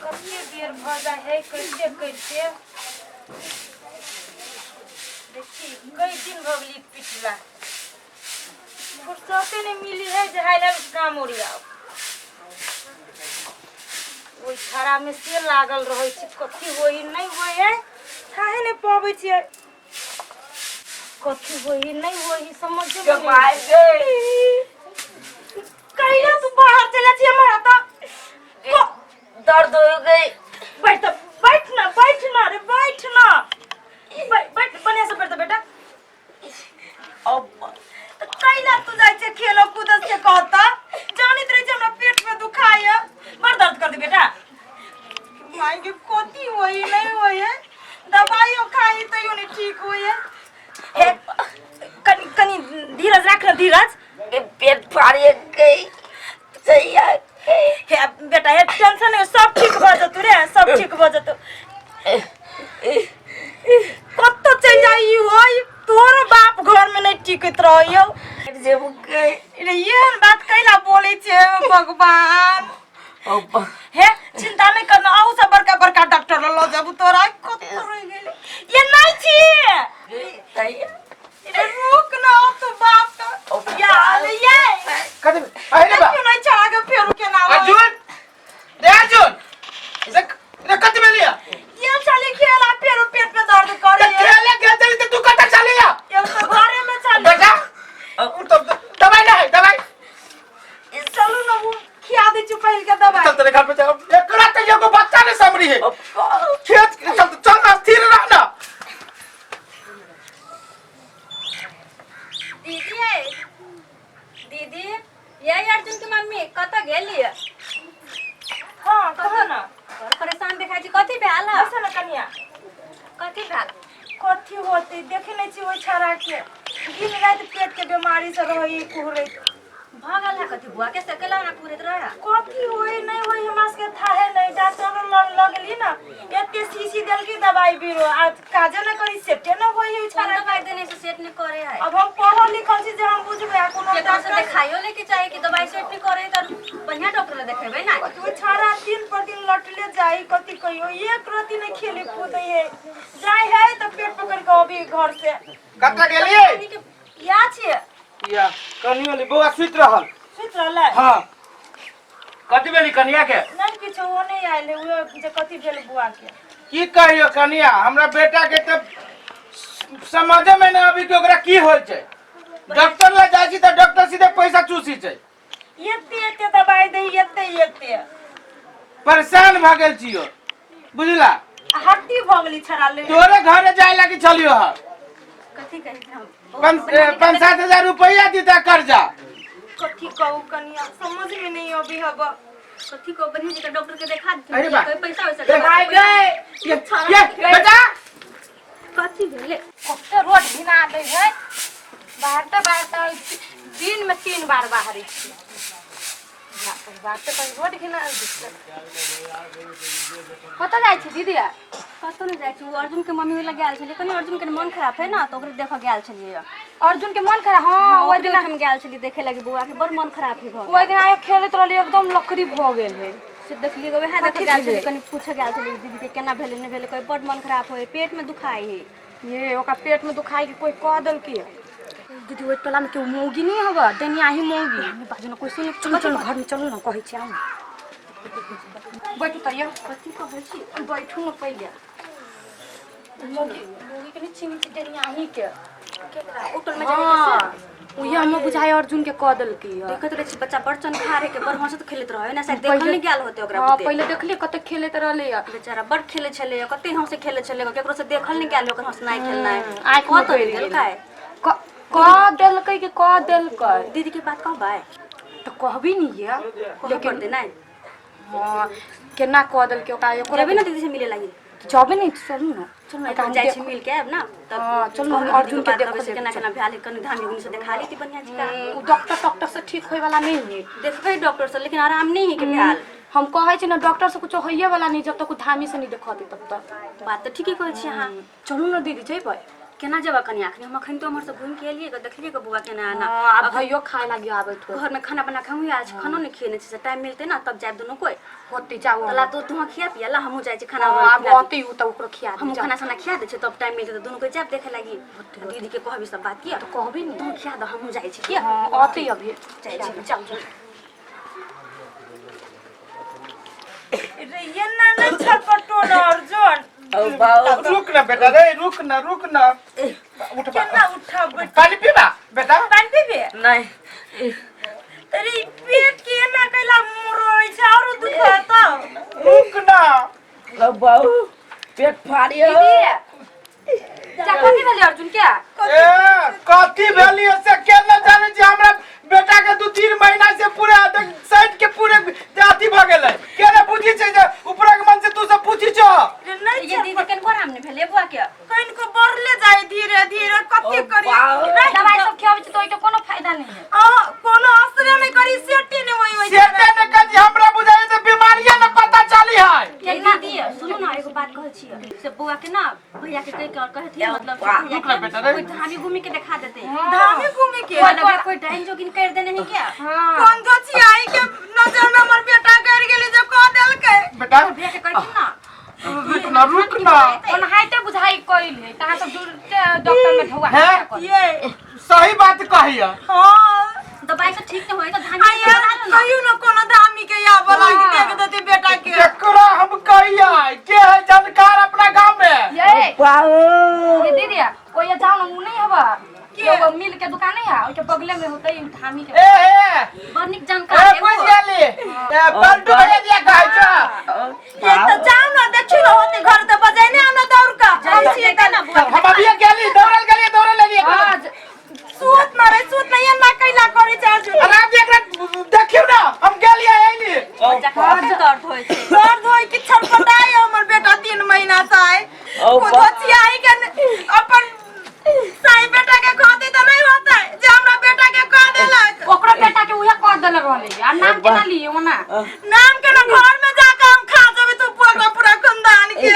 कते देर भजा है कैसे कैसे देखी कई दिन भगली पिछला फुर्सते नहीं मिली है जहाइला काम ओरिया ओई छाड़ा में से लागल रहे छी कथी होई नहीं होय है काहे ने पाबै छी कथी होई नहीं होई समझ में नहीं कहिया तू बाहर चला छी हमारा तो दर्द हो गई। बैठ ना रे बैठ ना बैठ बढ़िया से बैठ बेटा अब तो कहिया तू जाय छे खेलो कूद से कहता जानित रही हमरा पेट में दुखाय बड़ दर्द कर दे बेटा माई के कोती होई नहीं होई है दवाइयो खाई तो यूं नहीं ठीक होई है कनी धीरज रख धीरज पेट फाड़ी गई सही है हे बेटा हे टेंशन है सब ठीक हो जतु रे सब ठीक हो जतु कत्तो चल जाई होई तोर बाप घर में नहीं टिकत रहियो जेबू के रे ये बात कैला बोले छे भगवान हे चिंता नहीं करना आउ सब बड़का बड़का डॉक्टर लो जब तोरा कत्तो रह गेले ये नहीं छी सही रे रुक ना तो बाप का यार ये कदम आइले बा क्यों नहीं चला के फेरू के ना अर्जुन रे अर्जुन रे कदम लिया ये चले खेला फेरू पेट में दर्द कर रही है खेले खेलते तो तू कता चले या ये तो घरे में चले बेटा तो दवाई ले दवाई चलो ना वो खिया दे चुपैल के दवाई चल तेरे घर पे जाओ एकरा ते एगो बच्चा ने समरी है खेत चल ना स्थिर रहना दीदी ये अर्जुन की मम्मी कत गेली हां कहो ना परेशान देखा छी कथि भेल है ऐसा ना कन्या कथि भेल कथी होते देखे नहीं छी ओइ छरा के दिन रात पेट के बीमारी से रही कुहरे भागल है कथि बुआ के सकेला ना पूरे रहा कथी होई नहीं होई हमरा के था है नहीं डॉक्टर लगली ना एते सीसी देल की दवाई बीरो आ काजे ना करी सेटे ना होई ओइ छरा दवाई देने से सेट नहीं करे है अब हम पढ़ल लिखल छी जे हम बुझबे कोनो डॉक्टर से दिखाइयो लेके चाहे कि दवाई सेट नहीं करे त बढ़िया डॉक्टर ले देखेबे ना ओइ छरा दिन पर दिन लटले जाई कथी कहियो एक रति नहीं खेले कूदे है जाय है तो पेट पकड़ के अभी घर से कता गेलिए या छे या कनियो ले बुआ सुत रहल सुत रहला हां कति बेली कनिया के नहीं किछो हो नहीं आइले वो जे कथी भेल बुआ के की कहियो कनिया हमरा बेटा के त समझे में ना अभी के ओकरा की होय छै डॉक्टर ले जाय छी त डॉक्टर सीधे पैसा चूसी छै एते दवाई दे एते परेशान भ गेल छियो बुझला हड्डी भगली छरा ले तोरे घरे जाय लागी चलियो ह कथि कहि हम 5-7 रुपया दीता कर्जा कथी कहू कनिया समझ में नहीं अभी हब कथि को बढ़िया से डॉक्टर के देखा अरे बा कोई पैसा वैसा भाई गए ये बेटा कथि भेले कते रोड भिना दे है बाहर दिन में 3 बार बाहर छी बात तो रोड भिना कत जाय छी दीदी कत न जाय छी अर्जुन के मम्मी वाला गेल छली कनी अर्जुन के मन खराब है ना तो ओकरे देखा गेल छली अर्जुन के मन खराब हां ओइ दिन हम गेल छली देखे लगी बुआ के बड़ मन खराब है ओइ दिन आए खेलत रहली एकदम लकड़ी भ गेल है से देखली गवे है देखे गेल छली कनी पूछे गेल छली दीदी के केना भेले ने भेले कोई बड़ मन खराब होय पेट में दुखाई है ये ओका पेट में दुखाई के कोई कह दल के दीदी ओइ टोला में के मौगी नहीं हवा देनिया ही मौगी बाजू न कोई सुन चलो घर में चलो ना कहै छी आउ बैठू तरिया कथि कहै छी बैठू न पहिले मौगी के चिनी देनिया ही के होटल में हां जाके उही हम बुझाय अर्जुन के कह दल की देखत रहे छी बच्चा बर्चन खा रे के बड़ हंसत खेलत रहे ना शायद देखल नहीं गेल होते ओकरा हां पहिले देखली कते खेलत रहले बेचारा बड़ खेले छले कते हंसे खेले छले केकरो से देखल नहीं गेल ओकर हंसनाई खेलनाई आंख में कत गेल काय कह देलकै के कह देलकै दीदी के बात कहबै तो कहबी नहीं है लेकिन दे नहीं हां केना कह देलकै ओकरा ओकरा भी ना दीदी से मिले लगी जबे नहीं चलू ना चल ना हम जाय छी मिल के अब ना तब हां चल ना अर्जुन के देखो से केना केना भ्याले कनी धाम युगनी से देखा ली थी बढ़िया जी का उ डॉक्टर से ठीक होय वाला नहीं है देखबै डॉक्टर से लेकिन आराम नहीं है के भ्याल हम कहै छी ना डॉक्टर से कुछ होइए वाला नहीं जब तक धामी से नहीं देखते तब तक बात तो ठीक ही कहै छी हां चलू ना दीदी जइबै केना जब कनी आखनी हम अखन तो हमर से घूम के एलिए देखलिए के बुआ केना आना अब भइयो खाए लागी आबे तो घर में खाना बना के हम आज खाना नहीं खिएने से टाइम मिलते ना तब जाए दोनों कोई होती जाओ तला तो तुम खिया पिया ला हमहु जाय छी खाना अब होती उ त ओकरो खिया हम खाना साना खिया दे छै तब टाइम मिलते तो दोनों कोई जाब देखे लागी दीदी के कहबी सब बात किया तो कहबी नहीं तुम खिया दो हमहु जाय छी किया हां आती अभी जाय छी चल रे ये ना ना छटपटो ना अर्जुन रुक ना बेटा रे रुक ना उठ केना उठा बेटा पानी पीबा बेटा पानी पीबे नहीं तेरी पेट केना कैला मोरोइ छ और दुखा त रुक ना ओ बाऊ पेट फाड़ियो जा कथी भेलै अर्जुन क्या ए कथी भेली से केना जाने छी हमरा बेटा के 2-3 महीना से पूरे साइड के पूरे जाति भ गेलै केना बुझी छै जे ऊपर के मन से तू सब पूछी छ नहीं ये दीदी केन पर हमने भेले बुआ के कइन को बढ़ले जाए धीरे धीरे कथी करी दवाई सब खियाबै छै तो ओइ के कोनो फायदा नहीं है कोनो असर नहीं करी सेटी नहीं होई सेटे ने कजी हमरा बुझाय त बीमारियां न पता चली है के दीदी सुनो ना एगो बात कहै छी से बुआ के ना भैया के कहै थी मतलब रुक ना बेटा रे कोई धामी घूमी के दिखा देते धामी घूमी के कोई डाइन जोगिन कर देने है क्या कौन जोची आई के नजर में हमर बेटा गिर गेली जो कह देल के बेटा भैया के कहती ना रुक ना कोन हाइते बुझाई कइले कहां सब दूर डॉक्टर में ढवा हैं? ये सही बात कहिया हां दवाई से ठीक नहीं होई तो धामी आया कहियो न कोनो धामी के या बोला के देख देती बेटा के एकरा हम कहिया के है जानकार अपना गांव में ये बाऊ ये दीदी कोई जाओ ना नहीं हवा के मिल के दुकान है ओइ के बगले में होतै धामी के ए बनिक जानकार ए कुछ गेली ए पलटू भैया दिया कहै छ ये तो जाओ ना देखी न होती घर तो बजाने आना दौड़ का हम छी ना हम अभी गेली दौड़ल लेली सूत ना रे सूत नहीं ना कैला करे चार्ज अरे आप एकरा देखियो ना हम गेली आइली दर्द होय छै दर्द होई कि छटपटाई हमर बेटा 3 महीना से आए खुद होची आई के अपन साई बेटा के कहती तो नहीं होता जे हमरा बेटा के कह देलक ओकरा बेटा के उहे कह देले रहले आ नाम केना लिए ओना नाम के ना घर में जाके हम खा देबे तो पूरा खानदान के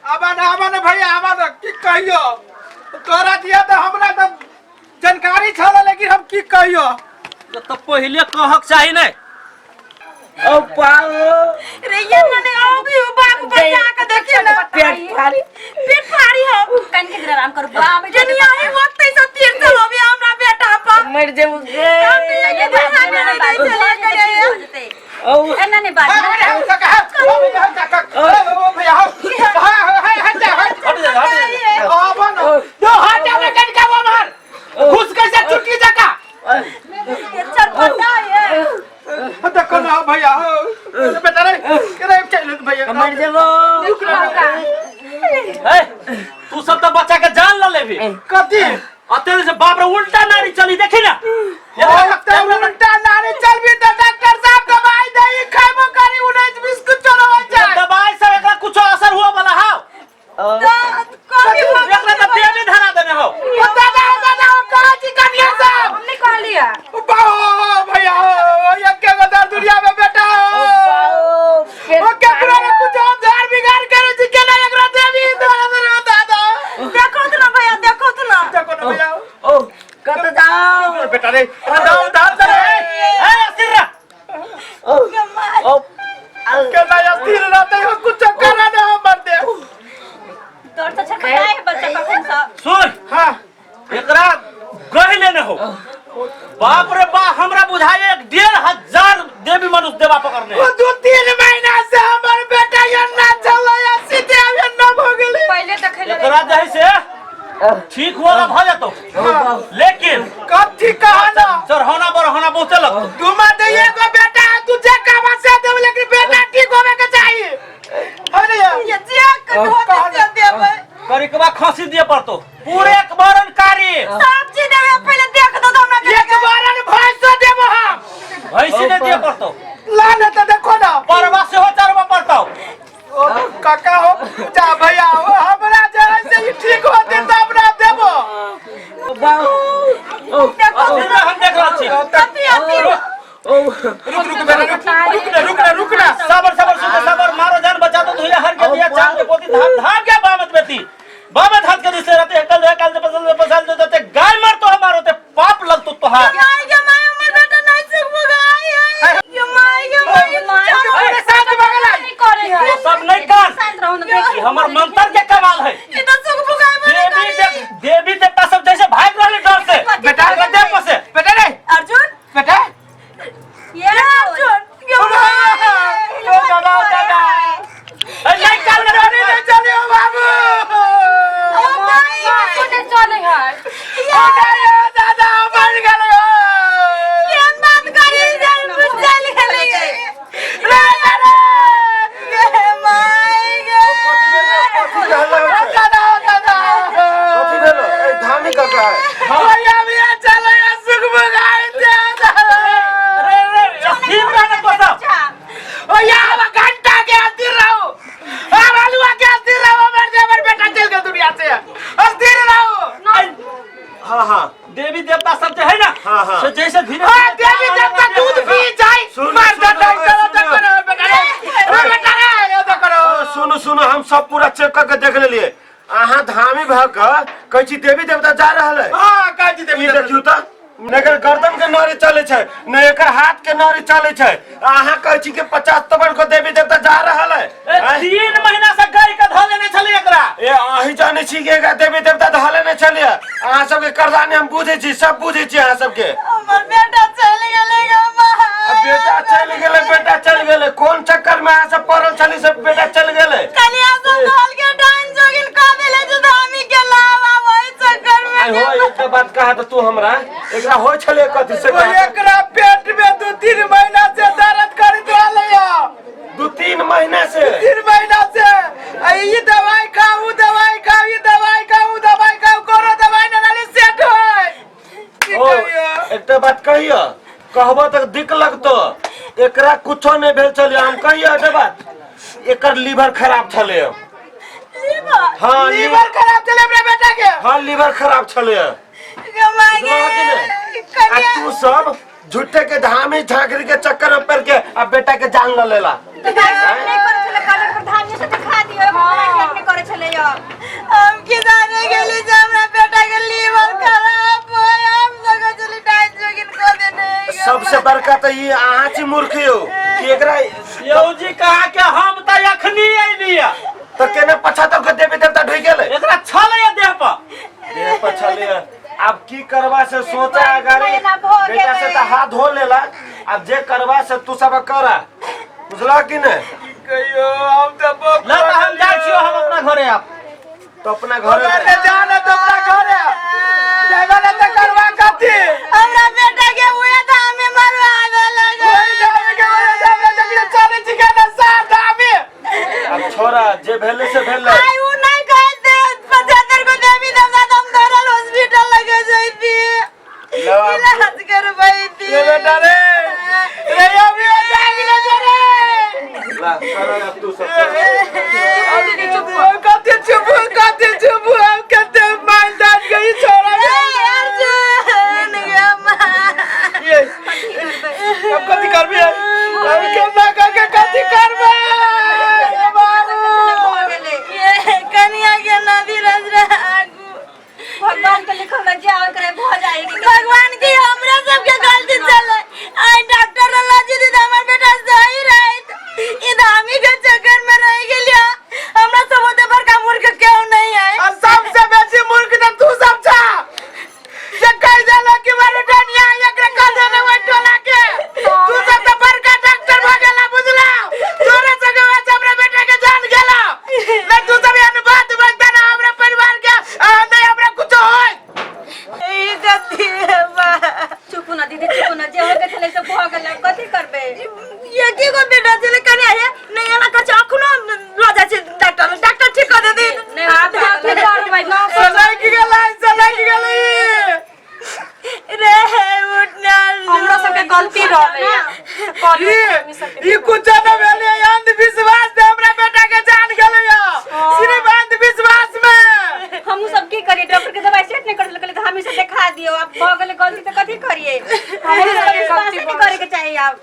आबा ना भैया आबा ना की कहियो तोरा दिया तो हमरा तो जानकारी छला लेकिन हम की कहियो तो पहले कहक चाही नहीं ओ पाओ रे ये ने अभी बाबू बच्चा के देखिए ना पेट फाड़ी हो कन के आराम कर बाप जनिया ही होते से तीर चलो भी हमरा बेटा पर मर जेबू ये देखा मेरे नहीं चला करे ओ एना नहीं बात ओ भैया आबा ना दो हाथ में कन का मार घुस कैसे चुटकी जका ये छटपटा है देखो ना भैया बेटा रे चल भैया मर जेबो तू सब तो बच्चा के जान ल लेबी कथी अतेरे से बाप रे उल्टा नारी चली देखी ना उल्टा नारी चलबी तो डॉक्टर साहब दवाई दई खाइबो करी 19-20 कुछ चलो जाए दवाई से एकरा कुछ असर हुआ वाला हां कभी एकरा तो पेट में धरा देने हो दादा कहां जी कनिया साहब हमने कह लिया बाओ भैया ये के गदर दुनिया में बेटा ओ के पूरा कुछ धार बिगाड़ करे जी के ना एकरा देवी दादा देखो तो ना भैया देखो तो ना भैया ओ कत जाओ बेटा रे दाओ धार दे ए अस्थिर ओ ओ के ना अस्थिर रहते हो कुछ करा ना मर दे दर्द से छटपटाई है बच्चा कखन सा सुन हां एकरा गहि लेने हो बाप रे बा हमरा बुझाए 1500 देवी मनुष्य देवा पकड़ने वो 2-3 महीना से हमर बेटा ये ना चला या सीधे अभी न हो गेले पहले देखले एकरा जही से ठीक होला भ जातो लेकिन कथी कहा ना चढ़ौना बरहौना बहुते लगतो घुमा दे एगो बेटा तुझे कहां से दे लेकिन बेटा ठीक होवे के चाहिए अरे ये जे कर होते से देबे करिकबा खसी दिए पड़तो पूरे एक बारन कारी सब चीज देबे पहले देख दो हमरा एक बारन भैंस देबो हम भैंसी ने दिए पड़तो लाने तो देखो ना परवा से हो चरवा पड़तो ओ काका हो जा भैया हो हमरा जरा से ही ठीक होते तब ना देबो देखो हम देख रहल छी कथी आती रुक ना सबर सबर मारो जान बचा दो धुइया हर के दिया चांद के पोती धाम धाम के बामत बेटी बामत हाथ के दिसे रहते कल सब पूरा चेक करके देख लेलिए अहाँ धामी भऽ कऽ कहै छी देवी देवता जा रहल है। हां काजी देवी ई देखियो त नगर गर्दन के नारी चले छै न एकर हाथ के नारी चले छै अहाँ कहै छी कि 50 तबन को देवी देवता जा रहल है। 3 महीना से गाय के धले ने छले एकरा ए अही जाने छी कि एकरा देवी देवता धले ने छलिए अहाँ सबके करदानी हम बुझै छी सब बुझै छी अहाँ सबके। हमर बेटा चल गेलै बेटा चल गेलै बेटा चल गेलै कोन चक्कर में अहाँ सब पड़ल छली सब बेटा चल गेलै कलिया सब ढोल के डाइन जोगिन का देले जे धामी के लावा वही चक्कर में आई हो एक बात कहा त तू हमरा एकरा होय छले कथि से एकरा पेट में 2-3 महीना से दर्द करत रहले या 2-3 महीना से 3 महीना से ई दवाई खाऊ दवाई खाऊ ई दवाई खाऊ दवाई खाऊ करो दवाई न नाली सेट होय की ओ कहियो एकटा बात कहियो कहबो त दिक लगतो एकरा कुछो नै भेल छले हम कहियो ए बात एकर लीवर खराब छले लीवर हां लीवर खराब चले अपने बेटा के हां लीवर खराब छले गमागे आ तू सब झूठे के धामी झांकरी के चक्कर में पड़ के अब बेटा के जान ल लेला तो नहीं करे चले काले पर धामी से दिखा दियो हम नहीं करे चले या हम के जाने गेली जे हमरा बेटा के लीवर खराब होय हम लगा चली डाइन जोगिन को देने सबसे बड़का त ई अहाँ छी मूर्ख हो कि एकरा यौजी कहा के हम त अखनी आइलिया त केने 75 के देवी देवता ढोइ गेले एकरा छले देह पर छले अब की करवा से सोचा अगारी बेटा से त हाथ धो लेला अब जे करवा से तू सब करा बुझला कि ने कहियो हम त बोक ल त हम जाय छियो हम अपना घरे आप तो अपना घर घरे जाना तो अपना घरे जगह न त करवा कथि हमरा बेटा के हुए धामी मरवा देला कोई जाने के वजह से हमरा जगह चले छी के न साथ आमी अब छोरा जे भेले से भेले आई उ नहीं कहते 75 को देवी देवता तुम धरल हॉस्पिटल लगे जइती इलाज करवाई थी ये बेटा रे रे अभी जागी न जरे ला करा तू सब कथि चुप हम कते मार डाल गई छोरा अर्जुन ये अब कथि करबी अब केना करके कथि करबे ये कन्या के नदी रज आगू भगवान के लिखल में जाओ करे भ जाएगी भगवान की हमरा सबके गलती चले आई डॉक्टर लाजी दी हमर बेटा सही रहित ई धामी के चक्कर में रह गेलिया हमरा सब ओते बड़का मूर्ख क्यों नहीं है और सबसे बेसी मूर्ख त तू सब छा जे कह देला कि मारे डनिया एकरा कह देले ओइ टोला के तू सब त बड़का डॉक्टर भ गेला बुझला तोरे सगे वजह हमरा बेटा के जान गेला ले तू सब एन बात बता ना हमरा परिवार के नहीं हमरा कुछ होय ई गति बा चुप ना दीदी चुप ना जे हो के चले से भ गेल कथि करबे ये की को बेटा चले कने है नहीं आला का अखनो ल जा छै डॉक्टर ठीक कर दे नहीं आप के कर भाई ना सलाई की गेलै रे उठना हमरा सबके गलती रहले ई कुछ न भेले अंधविश्वास से हमरा बेटा के जान गेलै सिर्फ अंधविश्वास में हम सब की करिए डॉक्टर के दवाई सेट नहीं कर सकले तो हम इसे दिखा दियो अब भ गेल गलती तो कथि करिए हम सब गलती करे के चाहिए अब